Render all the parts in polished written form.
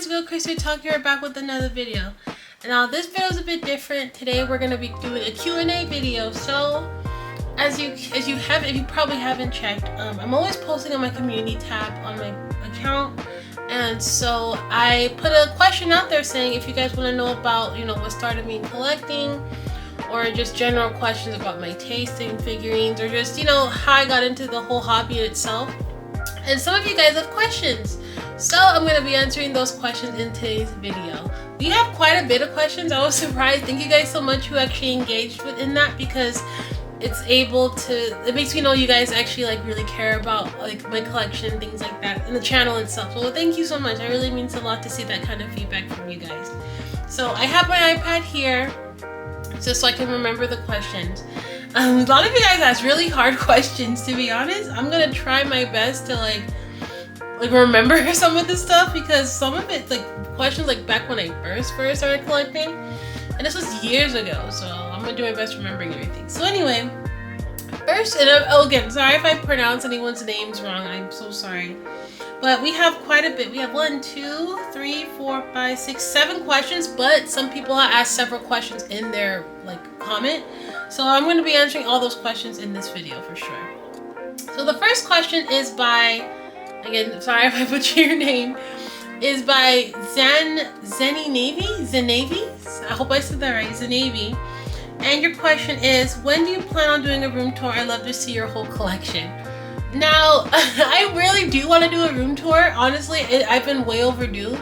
friends, Chris Talk here, back with another video. Now this video is a bit different. Today we're gonna be doing a Q&A video. So if you probably haven't checked, I'm always posting on my community tab on my account, and so I put a question out there saying if you guys want to know about what started me collecting, or just general questions about my taste in figurines, or just how I got into the whole hobby itself. And some of you guys have questions, so I'm going to be answering those questions in today's video. We have quite a bit of questions. I was surprised. Thank you guys so much who actually engaged in that, because it makes me know you guys actually really care about my collection, things like that, and the channel itself. So thank you so much. It really means a lot to see that kind of feedback from you guys. So I have my iPad here just so I can remember the questions. A lot of you guys asked really hard questions, to be honest. I'm gonna try my best to remember some of this stuff, because some of it's questions back when I first started collecting, and this was years ago, so I'm gonna do my best remembering everything. So anyway, first, and again, sorry if I pronounce anyone's names wrong, I'm so sorry. But we have quite a bit. We have 1, 2, 3, 4, 5, 6, 7 questions, but some people have asked several questions in their comment. So I'm going to be answering all those questions in this video for sure. So the first question is by, again, sorry if I butcher your name, is by Zenavi. I hope I said that right, Zenavi. And your question is, when do you plan on doing a room tour? I'd love to see your whole collection. Now, I really do want to do a room tour. Honestly, I've been way overdue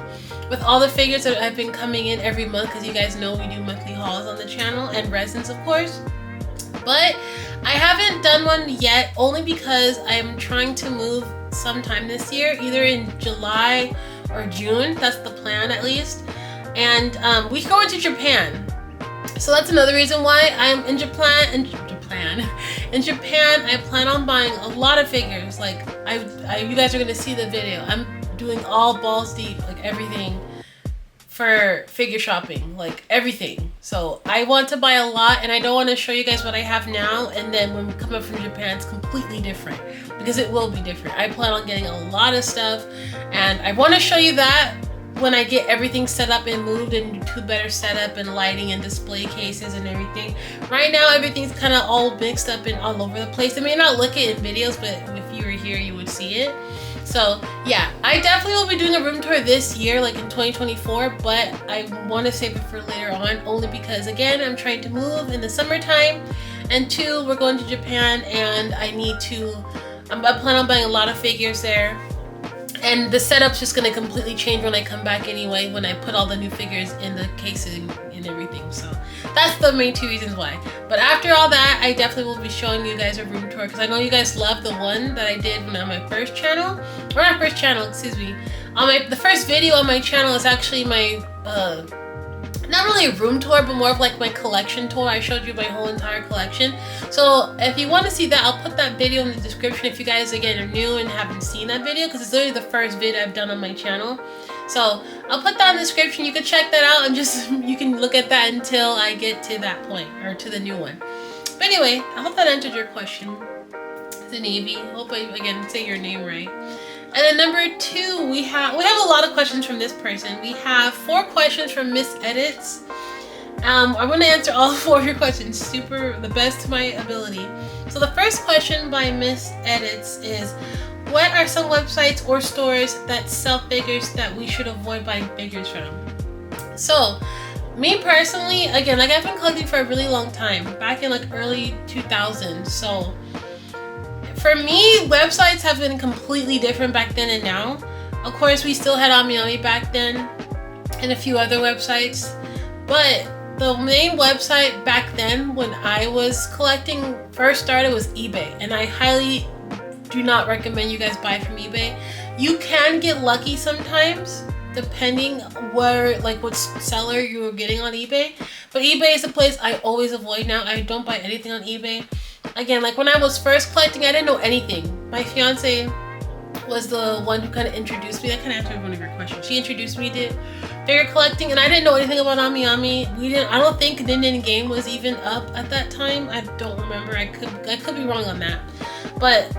with all the figures that have been coming in every month, because you guys know we do monthly hauls on the channel, and resins, of course. But I haven't done one yet, only because I'm trying to move sometime this year, either in July or June. That's the plan, at least. And we're going to Japan. So that's another reason why I'm in Japan. In Japan, I plan on buying a lot of figures. You guys are gonna see the video. I'm doing all balls deep, everything for figure shopping, everything. So I want to buy a lot, and I don't want to show you guys what I have now, and then when we come up from Japan, it's completely different, because it will be different. I plan on getting a lot of stuff, and I want to show you that when I get everything set up and moved into better setup and lighting and display cases and everything. Right now, everything's kind of all mixed up and all over the place. I may not look it in videos, but if you were here, you would see it. So yeah, I definitely will be doing a room tour this year, in 2024, but I want to save it for later on, only because, again, I'm trying to move in the summertime, and 2, we're going to Japan, and I plan on buying a lot of figures there. And the setup's just going to completely change when I come back anyway, when I put all the new figures in the casing and everything. So that's the main 2 reasons why. But after all that, I definitely will be showing you guys a room tour, because I know you guys love the one that I did on my first channel. Or not first channel, excuse me. The first video on my channel is actually my, not really a room tour, but more of my collection tour. I showed you my whole entire collection. So if you want to see that, I'll put that video in the description if you guys, again, are new and haven't seen that video, because it's literally the first video I've done on my channel. So I'll put that in the description. You can check that out, and you can look at that until I get to that point, or to the new one. But anyway, I hope that answered your question. It's a Navy. I hope I, again, say your name right. And then number 2, we have a lot of questions from this person. We have 4 questions from Miss Edits. I'm going to answer all 4 of your questions the best to my ability. So the first question by Miss Edits is, what are some websites or stores that sell figures that we should avoid buying figures from? So me personally, again, I've been collecting for a really long time, back in early 2000s. So for me, websites have been completely different back then and now. Of course, we still had Ami back then, and a few other websites. But the main website back then, when I was collecting, first started, was eBay. And I highly do not recommend you guys buy from eBay. You can get lucky sometimes, depending what seller you were getting on eBay. But eBay is a place I always avoid now. I don't buy anything on eBay. Again, when I was first collecting, I didn't know anything. My fiance was the one who kind of introduced me. That kind of answered one of your questions. She introduced me to figure collecting, and I didn't know anything about Ami. I don't think Ninden Game was even up at that time. I don't remember. I could be wrong on that. But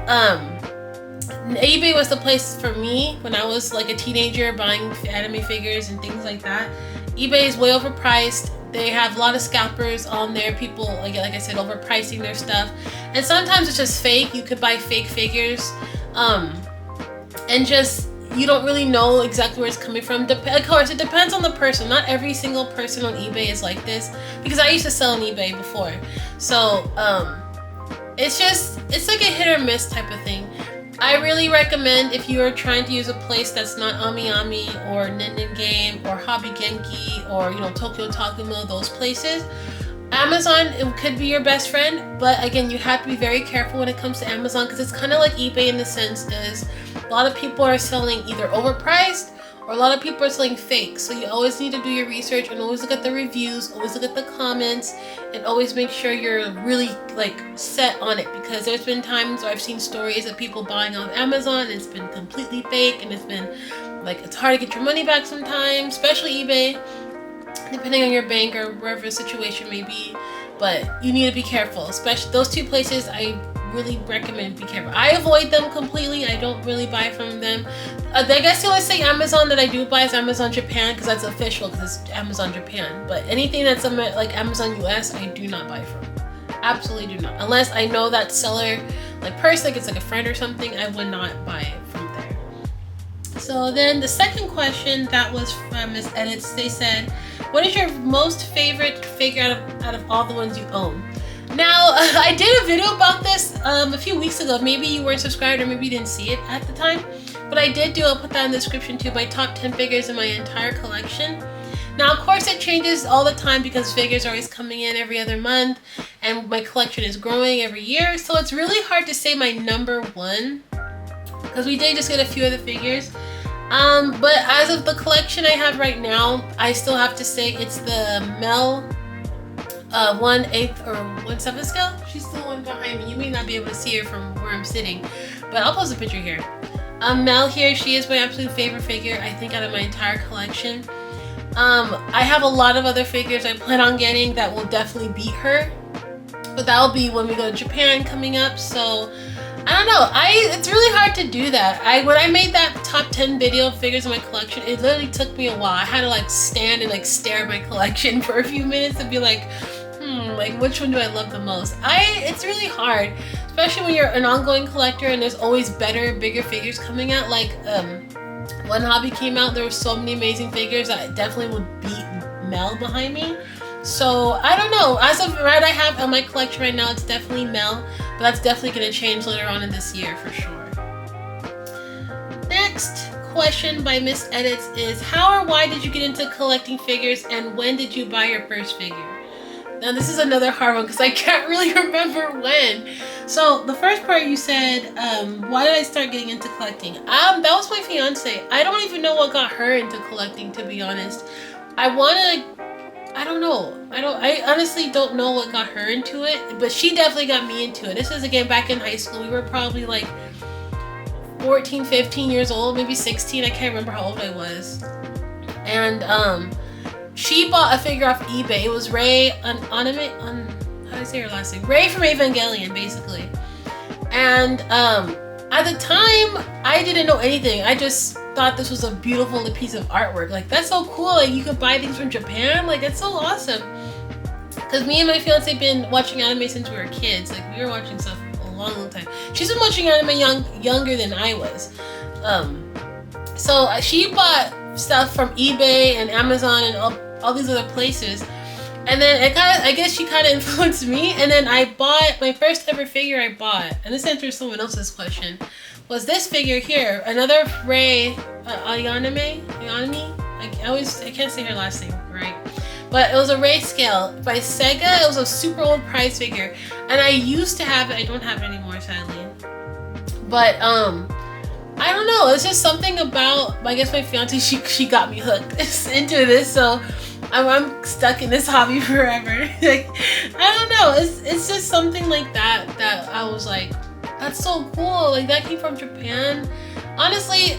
eBay was the place for me when I was like a teenager buying anime figures and things like that. eBay is way overpriced. They have a lot of scalpers on there. People, like I said, overpricing their stuff. And sometimes it's just fake. You could buy fake figures. And just, you don't really know exactly where it's coming from. Of course, it depends on the person. Not every single person on eBay is like this. Because I used to sell on eBay before. So, it's like a hit or miss type of thing. I really recommend if you are trying to use a place that's not AmiAmi or Ninden Game or Hobby Genki or, you know, Tokyo Takumo, those places. Amazon, it could be your best friend, but again, you have to be very careful when it comes to Amazon because it's kind of like eBay in the sense is a lot of people are selling either overpriced or a lot of people are selling fake. So you always need to do your research and always look at the reviews, always look at the comments, and always make sure you're really like set on it, because there's been times where I've seen stories of people buying on Amazon and it's been completely fake and it's been like, it's hard to get your money back sometimes, especially eBay, depending on your bank or wherever the situation may be. But you need to be careful, especially those two places. I really recommend be careful. I avoid them completely. I don't really buy from them. I guess the only thing Amazon that I do buy is Amazon Japan, because that's official, because it's Amazon Japan. But anything that's like Amazon US, I do not buy from. Absolutely do not. Unless I know that seller, like personally, it's like a friend or something, I would not buy it from there. So then the second question that was from Miss Edits, they said, what is your most favorite figure out of all the ones you own? Now, I did a video about this a few weeks ago. Maybe you weren't subscribed or maybe you didn't see it at the time. But I did do, I'll put that in the description too, my top 10 figures in my entire collection. Now, of course, it changes all the time because figures are always coming in every other month and my collection is growing every year. So it's really hard to say my number one because we did just get a few of the figures. But as of the collection I have right now, I still have to say it's the Mel 1/8 or 1/7 scale. She's the one behind me. You may not be able to see her from where I'm sitting, but I'll post a picture here. Mel here, she is my absolute favorite figure, I think, out of my entire collection. I have a lot of other figures I plan on getting that will definitely beat her, but that'll be when we go to Japan coming up. So I don't know. It's really hard to do that. When I made that top 10 video of figures in my collection, it literally took me a while. I had to like stand and like stare at my collection for a few minutes and be like, like which one do I love the most? It's really hard, especially when you're an ongoing collector and there's always better, bigger figures coming out. Like when Hobby came out, there were so many amazing figures that definitely would beat Mel behind me. So I don't know. As of right, I have on my collection right now, it's definitely Mel, but that's definitely going to change later on in this year for sure. Next question by Miss Edits is, how or why did you get into collecting figures and when did you buy your first figure? Now this is another hard one because I can't really remember when. So the first part you said, why did I start getting into collecting? That was my fiance. I don't even know what got her into collecting, to be honest. I don't know. I honestly don't know what got her into it, but she definitely got me into it. This is again back in high school. We were probably like 14, 15 years old, maybe 16. I can't remember how old I was. And she bought a figure off eBay. It was Ray, how do I say her last name? Ray from Evangelion, basically. And at the time, I didn't know anything. I just thought this was a beautiful piece of artwork. Like, that's so cool. Like, you could buy things from Japan. Like, that's so awesome. Because me and my fiance have been watching anime since we were kids. Like, we were watching stuff a long, long time. She's been watching anime younger than I was. So she bought stuff from eBay and Amazon and all these other places. And then I guess she kind of influenced me. And then I bought my first ever figure I bought. And this answers someone else's question. Was this figure here, another Ray Ayanami? I can't say her last name right, but it was a Ray scale by Sega. It was a super old prize figure, and I used to have it. I don't have it anymore, sadly. But I don't know. It's just something about, I guess my fiance, she got me hooked into this, so I'm stuck in this hobby forever. Like, I don't know. It's just something like that I was like, that's so cool. Like, that came from Japan. Honestly,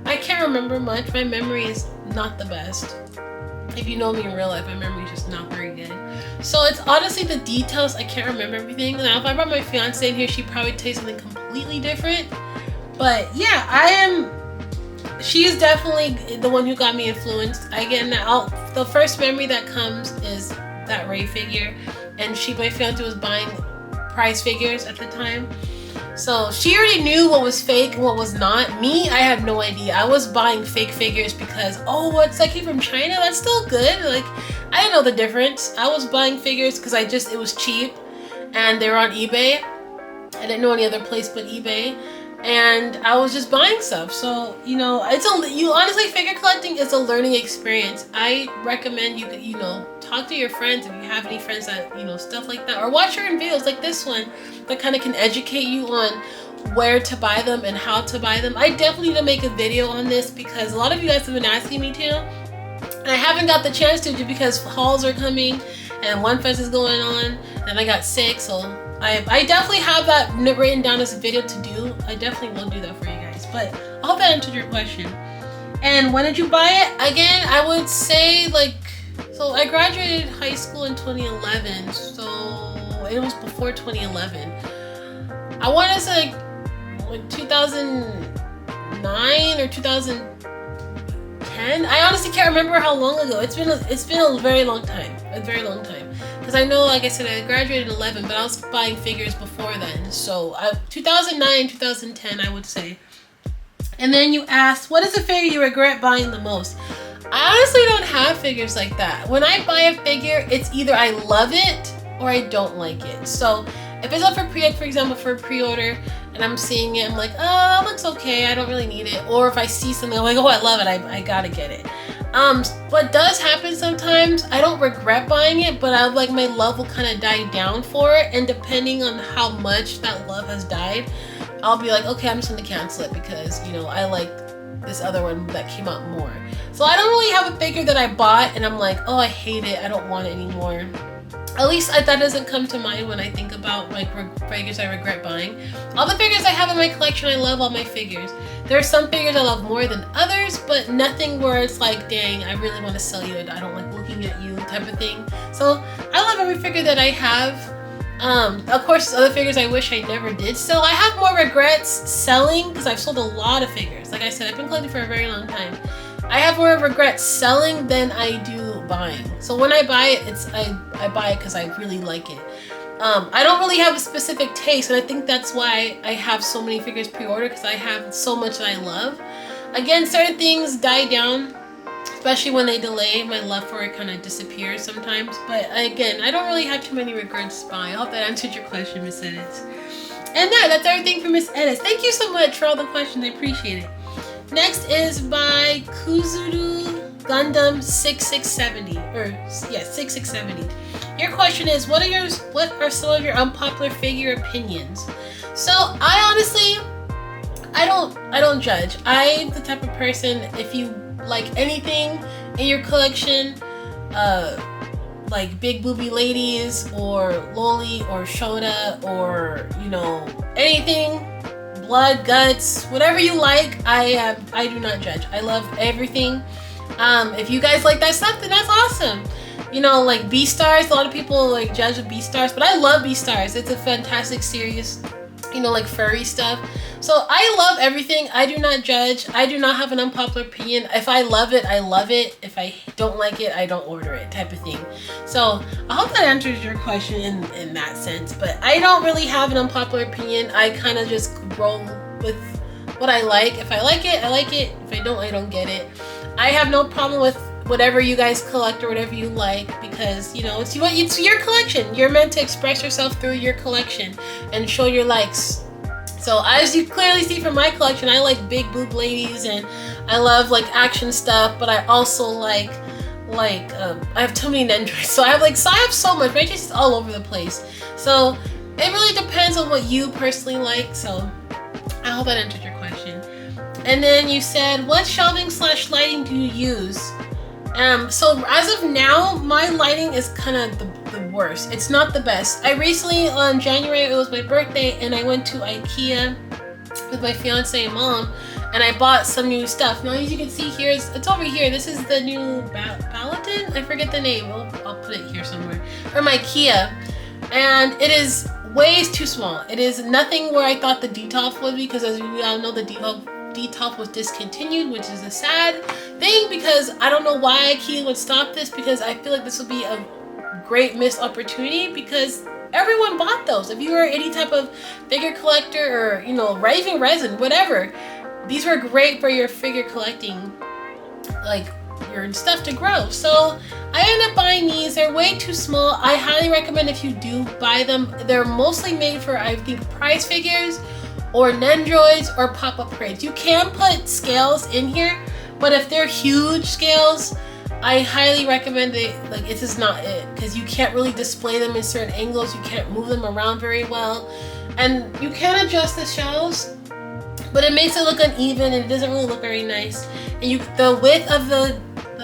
I can't remember much. My memory is not the best. If you know me in real life, my memory is just not very good. So it's honestly the details. I can't remember everything. Now, if I brought my fiance in here, she'd probably tell you something completely different. But yeah, she is definitely the one who got me influenced. Again, the first memory that comes is that Ray figure, and my fiance was buying prize figures at the time. So she already knew what was fake and what was not. Me, I had no idea. I was buying fake figures because, oh, what's that came from China? That's still good. Like, I didn't know the difference. I was buying figures because it was cheap and they were on eBay. I didn't know any other place but eBay. And I was just buying stuff. So, you know, honestly, figure collecting is a learning experience. I recommend you talk to your friends if you have any friends that, stuff like that, or watch certain videos like this one that kind of can educate you on where to buy them and how to buy them. I definitely need to make a video on this because a lot of you guys have been asking me to, and I haven't got the chance to because hauls are coming and One Fest is going on and I got sick, so I definitely have that written down as a video to do. I definitely will do that for you guys, but I hope that answered your question. And when did you buy it? Again, I would say so I graduated high school in 2011, so it was before 2011. I want to say like 2009 or 2010. I honestly can't remember how long ago. It's been a very long time. Because I know, like I said, I graduated in 11, but I was buying figures before then. So 2009, 2010, I would say. And then you asked, what is the figure you regret buying the most? I honestly don't have figures like that. When I buy a figure, it's either I love it or I don't like it. So if it's up for example, for pre-order, and I'm seeing it, I'm like, oh, it looks okay, I don't really need it. Or if I see something, I'm like, oh, I love it, I gotta get it. What does happen sometimes, I don't regret buying it, but my love will kind of die down for it, and depending on how much that love has died, I'll be like, okay, I'm just gonna cancel it because, I like this other one that came out more. So I don't really have a figure that I bought and I'm like, oh, I hate it, I don't want it anymore. At least that doesn't come to mind when I think about figures I regret buying. All the figures I have in my collection, I love all my figures. There are some figures I love more than others, but nothing where it's like, dang, I really want to sell you it, I don't like looking at you type of thing. So I love every figure that I have. Of course, other figures I wish I never did sell. I have more regrets selling because I've sold a lot of figures. Like I said, I've been collecting for a very long time. I have more regrets selling than I do buying. So when I buy it, I buy it because I really like it. I don't really have a specific taste, and I think that's why I have so many figures pre-order, because I have so much that I love. Again, certain things die down, especially when they delay. My love for it kind of disappears sometimes. But again, I don't really have too many regrets buying. I hope that answered your question, Miss Edits. And that's everything for Miss Edits. Thank you so much for all the questions. I appreciate it. Next is by 𝓶𝓾𝓼𝓲𝓬 6670, 6670. Your question is, what are some of your unpopular figure opinions? So I honestly, I don't judge. I'm the type of person, if you like anything in your collection, like big booby ladies or loli or shota or anything, blood, guts, whatever you like, I do not judge. I love everything. If you guys like that stuff, then that's awesome. Like B-Stars, a lot of people judge with B-Stars, but I love B-Stars. It's a fantastic series, like furry stuff. So I love everything. I do not judge. I do not have an unpopular opinion. If I love it, I love it. If I don't like it, I don't order it, type of thing. So I hope that answers your question in that sense. But I don't really have an unpopular opinion. I kind of just roll with what I like. If I like it, I like it. If I don't get it. I have no problem with whatever you guys collect or whatever you like, because it's your collection. You're meant to express yourself through your collection and show your likes. So as you clearly see from my collection, I like big boob ladies and I love action stuff, but I also I have too many nendroids. So I have so much. My taste is all over the place. So it really depends on what you personally like. So I hope that answered your question. And then you said, what shelving/lighting do you use? So as of now, my lighting is kind of the worst. It's not the best. I recently, on January, it was my birthday, and I went to IKEA with my fiance and mom, and I bought some new stuff. Now, as you can see here, it's over here. This is the new Paladin? I forget the name. I'll put it here somewhere. From IKEA. And it is way too small. It is nothing where I thought the detolf would be, because as we all know, the detolf was discontinued, which is a sad thing, because I don't know why IKEA would stop this, because I feel like this would be a great missed opportunity, because everyone bought those. If you were any type of figure collector, or you know, even resin, whatever, these were great for your figure collecting, like your stuff to grow. So I ended up buying these. They're way too small. I highly recommend if you do buy them. They're mostly made for, I think, prize figures or Nendroids or pop-up crates. You can put scales in here, but if they're huge scales, I highly recommend it. Like, this is not it, because you can't really display them in certain angles. You can't move them around very well, and you can adjust the shelves, but it makes it look uneven and it doesn't really look very nice. And the width of the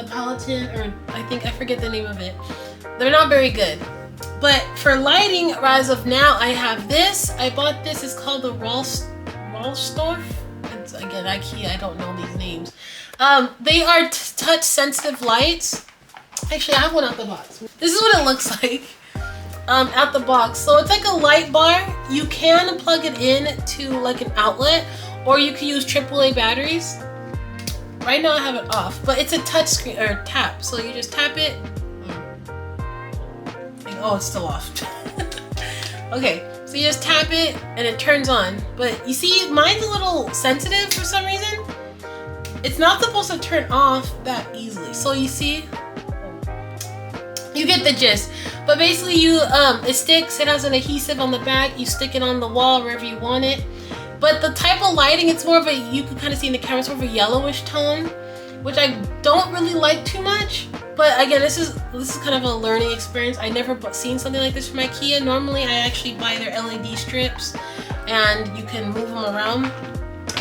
Palatine, or I forget the name of it, they're not very good. But for lighting, as of now, I have this. I bought this. It's called the Rollstorf. It's, again, IKEA. I don't know these names. They are touch sensitive lights. Actually, I have one out the box. This is what it looks like out the box. So it's like a light bar. You can plug it in to like an outlet, or you can use AAA batteries. Right now I have it off, but it's a touch screen, or tap. So you just tap it. Oh, it's still off. Okay, so you just tap it and it turns on. But you see, mine's a little sensitive for some reason. It's not supposed to turn off that easily. So you see, you get the gist. But basically it sticks, it has an adhesive on the back. You stick it on the wall wherever you want it. But the type of lighting, it's more of a, you can kind of see in the camera, it's more of a yellowish tone, which I don't really like too much. But again, this is kind of a learning experience. I never seen something like this from IKEA. Normally, I actually buy their LED strips, and you can move them around.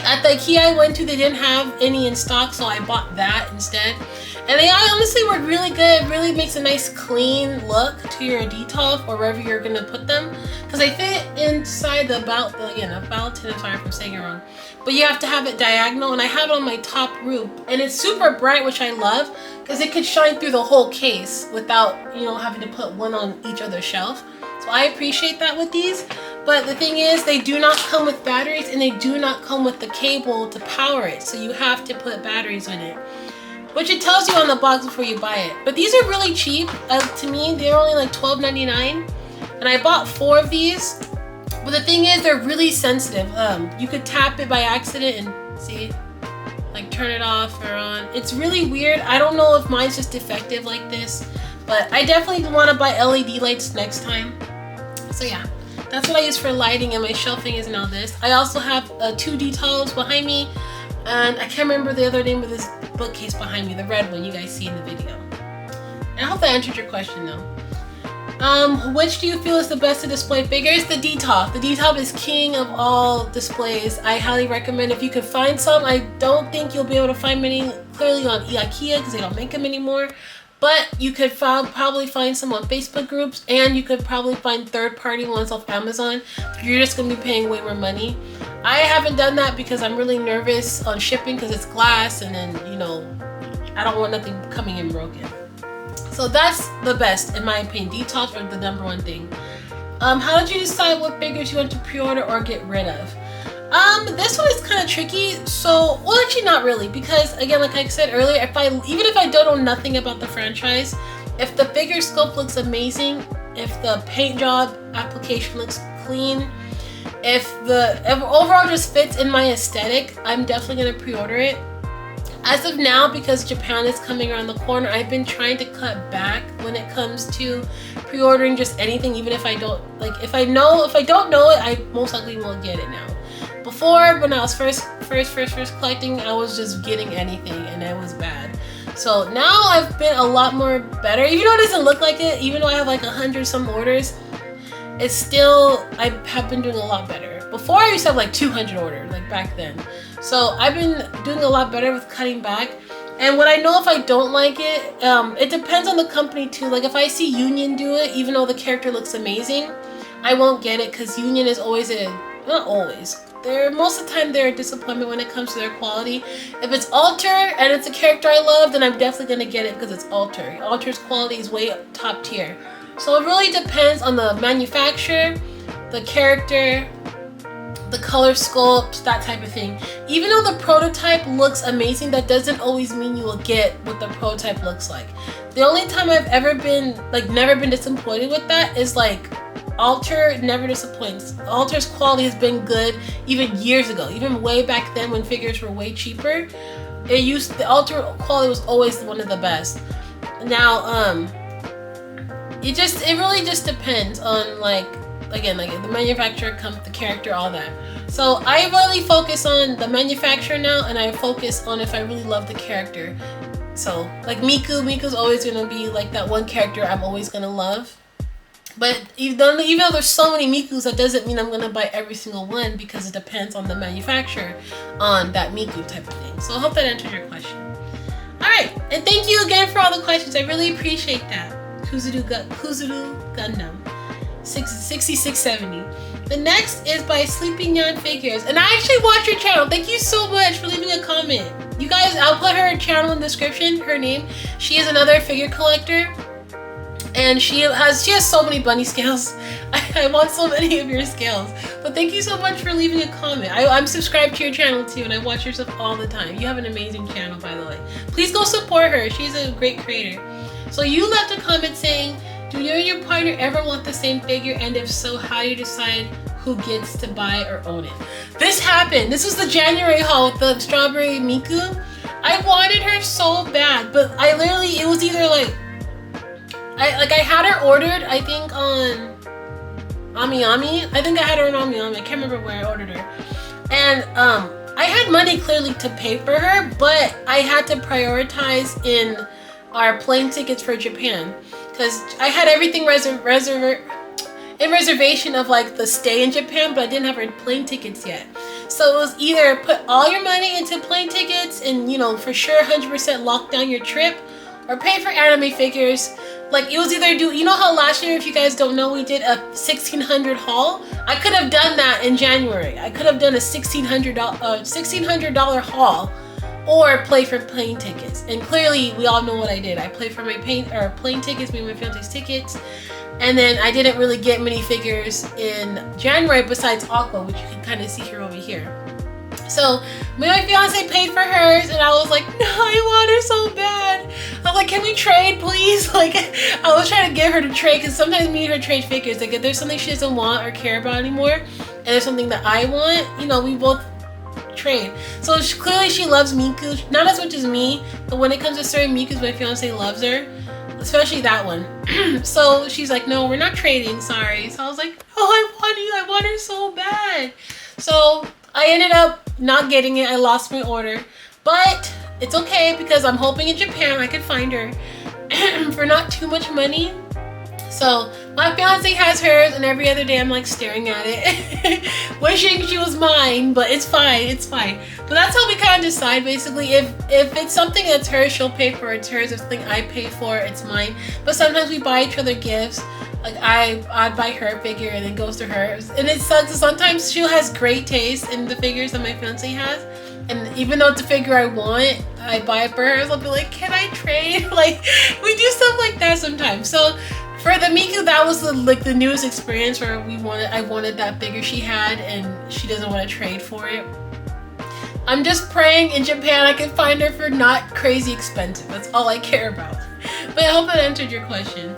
At the IKEA I went to, they didn't have any in stock, so I bought that instead. And they honestly work really good. It really makes a nice clean look to your detolf or wherever you're gonna put them, because they fit inside the Palatine. I'm sorry if I'm saying it wrong, but you have to have it diagonal, and I have it on my top roof, and it's super bright, which I love, because it could shine through the whole case without, you know, having to put one on each other shelf. So I appreciate that with these. But the thing is, they do not come with batteries, and they do not come with the cable to power it, so you have to put batteries in it, which it tells you on the box before you buy it. But these are really cheap. To me, they're only like $12.99, and I bought 4 of these. But the thing is, they're really sensitive. You could tap it by accident and see, like, turn it off or on. It's really weird. I don't know if mine's just defective like this, but I definitely want to buy LED lights next time. So yeah, that's what I use for lighting, and my shelving is now this. I also have 2 detolfs behind me, and I can't remember the other name of this bookcase behind me, the red one you guys see in the video. And I hope that answered your question though. Which do you feel is the best to display figures? The detolf. The detolf is king of all displays. I highly recommend if you can find some. I don't think you'll be able to find many clearly on IKEA because they don't make them anymore. But you could probably find some on Facebook groups, and you could probably find third-party ones off Amazon. You're just going to be paying way more money. I haven't done that because I'm really nervous on shipping because it's glass, and then, you know, I don't want nothing coming in broken. So that's the best, in my opinion. Detolf are the #1 thing. How did you decide what figures you want to pre-order or get rid of? This one is kind of tricky. So, well, actually not really, because again, like I said earlier, even if I don't know nothing about the franchise, if the figure sculpt looks amazing, if the paint job application looks clean, if overall just fits in my aesthetic, I'm definitely gonna pre-order it. As of now, because Japan is coming around the corner, I've been trying to cut back when it comes to pre-ordering just anything, even if I don't, like, if I don't know it, I most likely will get it now. Before, when I was first collecting, I was just getting anything, and it was bad. So now I've been a lot more better, even though it doesn't look like it, even though I have like 100 some orders, it's still, I have been doing a lot better. Before I used to have like 200 orders, like back then. So I've been doing a lot better with cutting back. And what I know, if I don't like it, it depends on the company too. Like if I see Union do it, even though the character looks amazing, I won't get it, because Union is always not always. Most of the time they're a disappointment when it comes to their quality. If it's Alter and it's a character I love, then I'm definitely gonna get it because it's Alter. Alter's quality is way top tier. So it really depends on the manufacturer, the character, the color sculpt, that type of thing. Even though the prototype looks amazing, that doesn't always mean you will get what the prototype looks like. The only time I've ever been, like, never been disappointed with that is like Alter never disappoints. Alter's quality has been good even years ago, even way back then when figures were way cheaper. The Alter quality was always one of the best. Now, it really just depends on, like, again, like the manufacturer, the character, all that. So I really focus on the manufacturer now, and I focus on if I really love the character. So like Miku's always gonna be like that one character I'm always gonna love. But even though there's so many Mikus, that doesn't mean I'm gonna buy every single one, because it depends on the manufacturer on that Miku type of thing. So I hope that answered your question. Alright, and thank you again for all the questions. I really appreciate that. 𝓶𝓾𝓼𝓲𝓬 6670. The next is by SleepyNyanFigures. And I actually watch your channel. Thank you so much for leaving a comment. You guys, I'll put her channel in the description, her name. She is another figure collector. And she has so many bunny scales. I want so many of your scales. But thank you so much for leaving a comment. I'm subscribed to your channel too, and I watch your stuff all the time. You have an amazing channel, by the way. Please go support her. She's a great creator. So you left a comment saying, do you and your partner ever want the same figure? And if so, how do you decide who gets to buy or own it? This happened. This was the January haul with the strawberry Miku. I wanted her so bad, but it was either like, I had her ordered, I think on AmiAmi. I think I had her on AmiAmi. I can't remember where I ordered her. And I had money clearly to pay for her, but I had to prioritize in our plane tickets for Japan, because I had everything in reservation of like the stay in Japan, but I didn't have our plane tickets yet. So it was either put all your money into plane tickets and, you know, for sure 100% lock down your trip, or pay for anime figures. Like, it was either you know how last year, if you guys don't know, we did a $1,600 haul? I could have done that in January. I could have done a $1,600 haul, or play for plane tickets. And clearly, we all know what I did. I played for my plane tickets, me and my fiance's tickets. And then I didn't really get many figures in January besides Aqua, which you can kind of see here over here. So me and my fiance paid for hers, and I was like, no, I want her so bad. I was like, can we trade, please? Like, I was trying to get her to trade, because sometimes me and her trade figures. Like, if there's something she doesn't want or care about anymore, and there's something that I want, you know, we both trade. So clearly she loves Miku, not as much as me, but when it comes to certain Mikus, my fiance loves her, especially that one. So she's like, no, we're not trading, sorry. So I was like, oh, I want her so bad. So I ended up not getting it. I lost my order, but it's okay, because I'm hoping in Japan I could find her for not too much money. So my fiance has hers, and every other day I'm like staring at it, wishing she was mine, but it's fine, it's fine. But that's how we kind of decide, basically. If it's something that's hers, she'll pay for it. It's hers. If it's something I pay for, it's mine. But sometimes we buy each other gifts. Like, I'd buy her figure, and it goes to hers. And it sucks. Sometimes she has great taste in the figures that my fiance has. And even though it's a figure I want, I buy it for hers. I'll be like, can I trade? Like, we do stuff like that sometimes. So for the Miku, that was the newest experience where I wanted that figure she had, and she doesn't want to trade for it. I'm just praying in Japan I can find her for not crazy expensive. That's all I care about. But I hope that answered your question.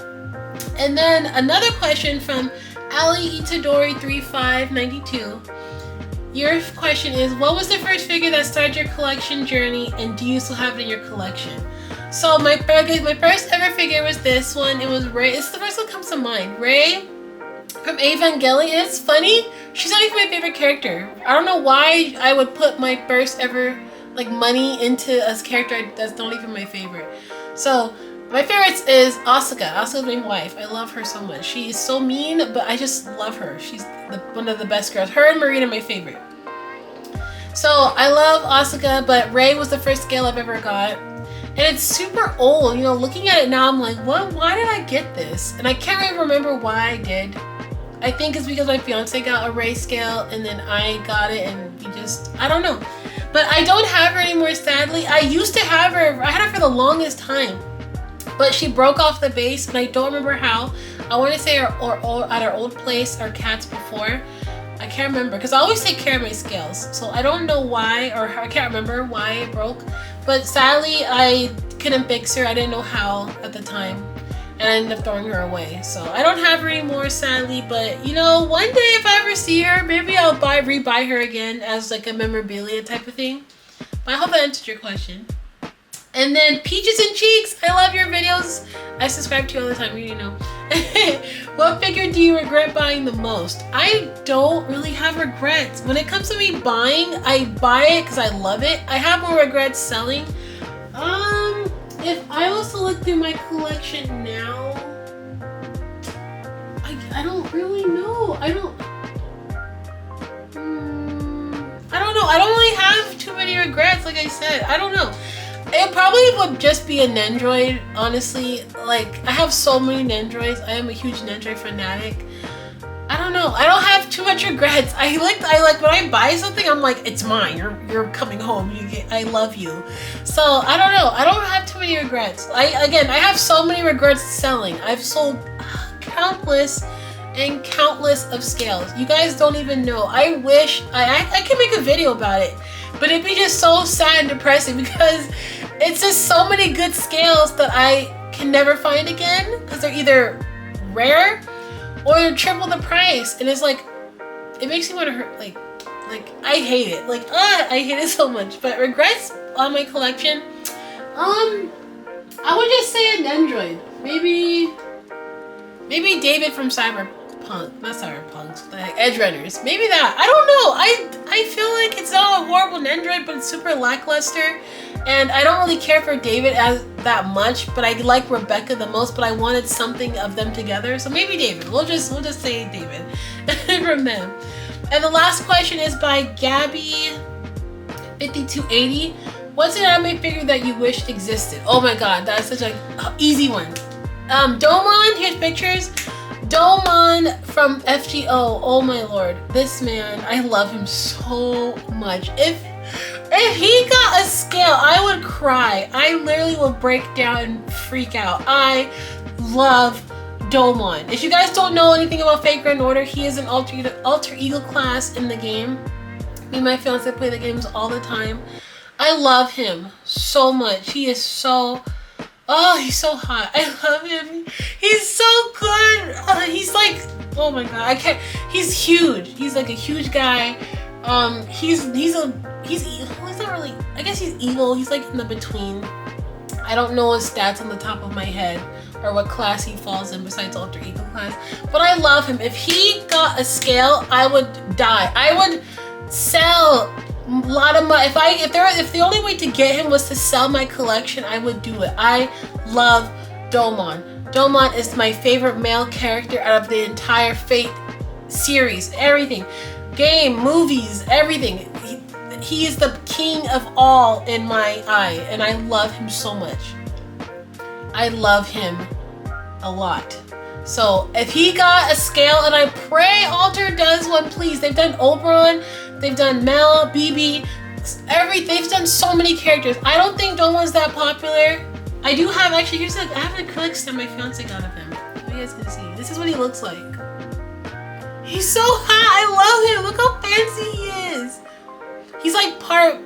And then another question from Ali Itadori 3592. Your question is, what was the first figure that started your collection journey, and do you still have it in your collection? So my first ever figure was this one. It was Rei. It's the first one that comes to mind. Rei from Evangelion. It's funny, she's not even my favorite character. I don't know why I would put my first ever money into a character that's not even my favorite. So my favorites is Asuka. Asuka's my wife. I love her so much. She is so mean, but I just love her. She's one of the best girls. Her and Marina are my favorite. So I love Asuka, but Rei was the first scale I've ever got. And it's super old. You know, looking at it now, I'm like, what? Why did I get this? And I can't really remember why I did. I think it's because my fiance got a Rei scale, and then I got it, and I don't know. But I don't have her anymore, sadly. I used to have her. I had her for the longest time. But she broke off the base, and I don't remember how. I want to say at our old place, our cats before. I can't remember because I always take care of my scales. So I don't know why, or I can't remember why it broke. But sadly, I couldn't fix her. I didn't know how at the time. And I ended up throwing her away. So I don't have her anymore, sadly. But you know, one day if I ever see her, maybe I'll rebuy her again as like a memorabilia type of thing. But I hope that answered your question. And then Peaches and Cheeks, I love your videos. I subscribe to you all the time, you know. What figure do you regret buying the most? I don't really have regrets. When it comes to me buying, I buy it because I love it. I have more regrets selling. If I was to look through my collection now, I don't really know. I don't know. I don't really have too many regrets, like I said. I don't know. It probably would just be a Nendroid, honestly. Like, I have so many Nendroids. I am a huge Nendroid fanatic. I don't know. I don't have too much regrets. I like when I buy something, I'm like, it's mine. You're coming home. I love you. So I don't know. I don't have too many regrets. I have so many regrets selling. I've sold countless and countless of scales. You guys don't even know. I wish I could make a video about it, but it'd be just so sad and depressing because it's just so many good scales that I can never find again because they're either rare or they're triple the price, and it's like, it makes me want to hurt. Like I hate it. Like I hate it so much. But regrets on my collection, I would just say an Android. Maybe David from not Cyberpunk, like Edge Runners. Maybe that. I don't know. I feel like it's not a horrible Nendroid, but it's super lackluster. And I don't really care for David as that much, but I like Rebecca the most, but I wanted something of them together. So maybe David. We'll just say David from them. And the last question is by Gabby5280. What's an anime figure that you wish existed? Oh my god, that's such an easy one. Domon, here's pictures. Domon from FGO, oh my lord. This man, I love him so much. If he got a scale, I would cry. I literally would break down and freak out. I love Domon. If you guys don't know anything about Fate Grand Order, he is an alter ego class in the game. Me and my fiance play the games all the time. I love him so much. He is so... Oh, he's so hot. I love him. He's so good. He's like, oh my god, I can't. He's huge. He's like a huge guy. He's not really, I guess he's evil. He's like in the between. I don't know his stats on the top of my head or what class he falls in besides alter ego class. But I love him. If he got a scale, I would die. I would sell a lot of money. If the only way to get him was to sell my collection, I would do it. I love Domon. Domon is my favorite male character out of the entire Fate series. Everything. Game, movies, everything. He is the king of all in my eye, and I love him so much. I love him a lot. So if he got a scale, and I pray Alter does one, please. They've done Oberon, they've done Mel, BB, they've done so many characters. I don't think Domon's that popular. I do have, actually, I have an acrylic stem my fiance got of him. You guys can see. This is what he looks like. He's so hot. I love him. Look how fancy he is. He's like part,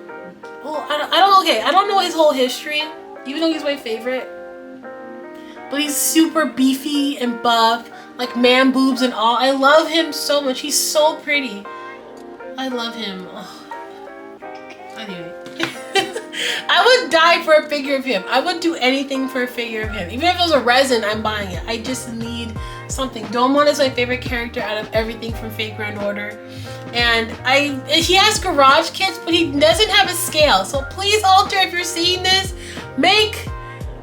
well, I don't know his whole history, even though he's my favorite. But he's super beefy and buff, like man boobs and all. I love him so much. He's so pretty. I love him. Oh. Anyway. I would die for a figure of him. I would do anything for a figure of him. Even if it was a resin, I'm buying it. I just need something. Domon is my favorite character out of everything from Fate Grand Order. And he has garage kits, but he doesn't have a scale. So please, Alter, if you're seeing this, make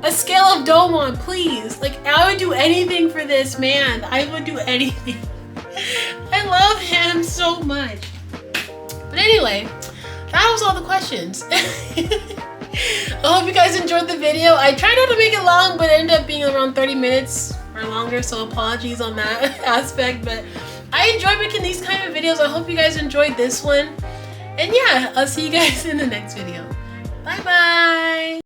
a scale of Domon, please. Like, I would do anything for this man. I would do anything. I love him so much. But anyway, that was all the questions. I hope you guys enjoyed the video. I tried not to make it long, but it ended up being around 30 minutes or longer, so apologies on that aspect. But I enjoy making these kind of videos. I hope you guys enjoyed this one. And yeah, I'll see you guys in the next video. Bye bye.